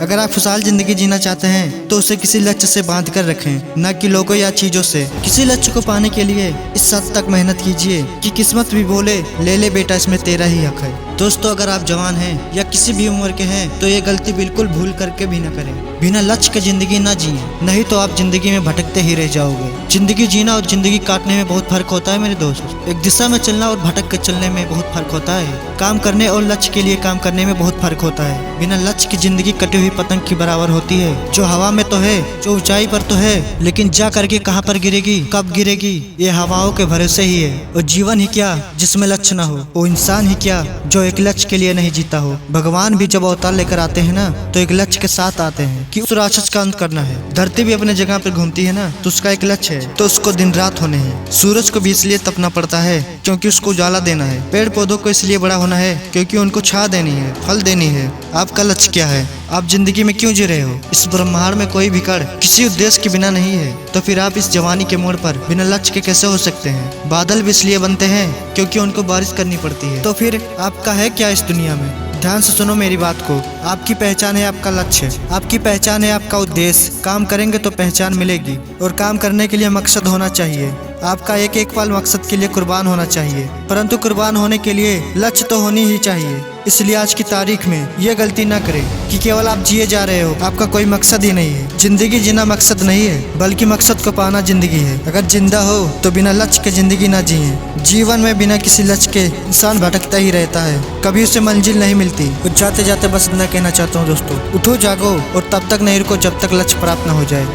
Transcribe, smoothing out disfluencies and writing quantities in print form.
अगर आप खुशहाल जिंदगी जीना चाहते हैं तो उसे किसी लक्ष्य से बांध कर रखें, न कि लोगों या चीजों से। किसी लक्ष्य को पाने के लिए इस हद तक मेहनत कीजिए कि किस्मत भी बोले ले ले बेटा, इसमें तेरा ही हक है। दोस्तों, अगर आप जवान हैं या किसी भी उम्र के हैं तो ये गलती बिल्कुल भूल करके भी न करें। बिना लक्ष्य के जिंदगी ना जिए, नहीं तो आप जिंदगी में भटकते ही रह जाओगे। जिंदगी जीना और जिंदगी काटने में बहुत फर्क होता है मेरे दोस्त। एक दिशा में चलना और भटक के चलने में बहुत फर्क होता है। काम करने और लक्ष्य के लिए काम करने में बहुत फर्क होता है। बिना लक्ष्य की जिंदगी कटी हुई पतंग की बराबर होती है, जो हवा में तो है, जो ऊंचाई पर तो है, लेकिन जा करके कहाँ पर गिरेगी, कब गिरेगी, ये हवाओं के भरोसे ही है। और जीवन ही क्या जिसमें लक्ष्य ना हो, वो इंसान ही क्या जो एक लक्ष्य के लिए नहीं जीता हो। भगवान भी जब अवतार लेकर आते हैं ना तो एक लक्ष्य के साथ आते हैं कि उस राक्षस का अंत करना है। धरती भी अपने जगह पर घूमती है ना तो उसका एक लक्ष्य है, तो उसको दिन रात होने हैं। सूरज को भी इसलिए तपना पड़ता है क्योंकि उसको उजाला देना है। पेड़ पौधों को इसलिए बड़ा होना है क्योंकि उनको छां देनी है, फल देनी है। आपका लक्ष्य क्या है? आप जिंदगी में क्यों जी रहे हो? इस ब्रह्मांड में कोई भी कण किसी उद्देश्य के बिना नहीं है, तो फिर आप इस जवानी के मोड़ पर बिना लक्ष्य के कैसे हो सकते हैं? बादल भी इसलिए बनते हैं क्योंकि उनको बारिश करनी पड़ती है। तो फिर आपका है क्या इस दुनिया में? ध्यान से सुनो मेरी बात को। आपकी पहचान है आपका लक्ष्य, आपकी पहचान है आपका उद्देश्य। काम करेंगे तो पहचान मिलेगी, और काम करने के लिए मकसद होना चाहिए। आपका एक एक पल मकसद के लिए कुर्बान होना चाहिए, परंतु कुर्बान होने के लिए लक्ष्य तो होनी ही चाहिए। इसलिए आज की तारीख में ये गलती ना करें कि केवल आप जिए जा रहे हो, आपका कोई मकसद ही नहीं है। जिंदगी जीना मकसद नहीं है, बल्कि मकसद को पाना जिंदगी है। अगर जिंदा हो तो बिना लक्ष्य के जिंदगी ना जिए। जीवन में बिना किसी लक्ष्य के इंसान भटकता ही रहता है, कभी उसे मंजिल नहीं मिलती। कुछ जाते जाते बस इतना कहना चाहता हूँ दोस्तों, उठो जागो और तब तक नहीं रुको जब तक लक्ष्य प्राप्त न हो जाए।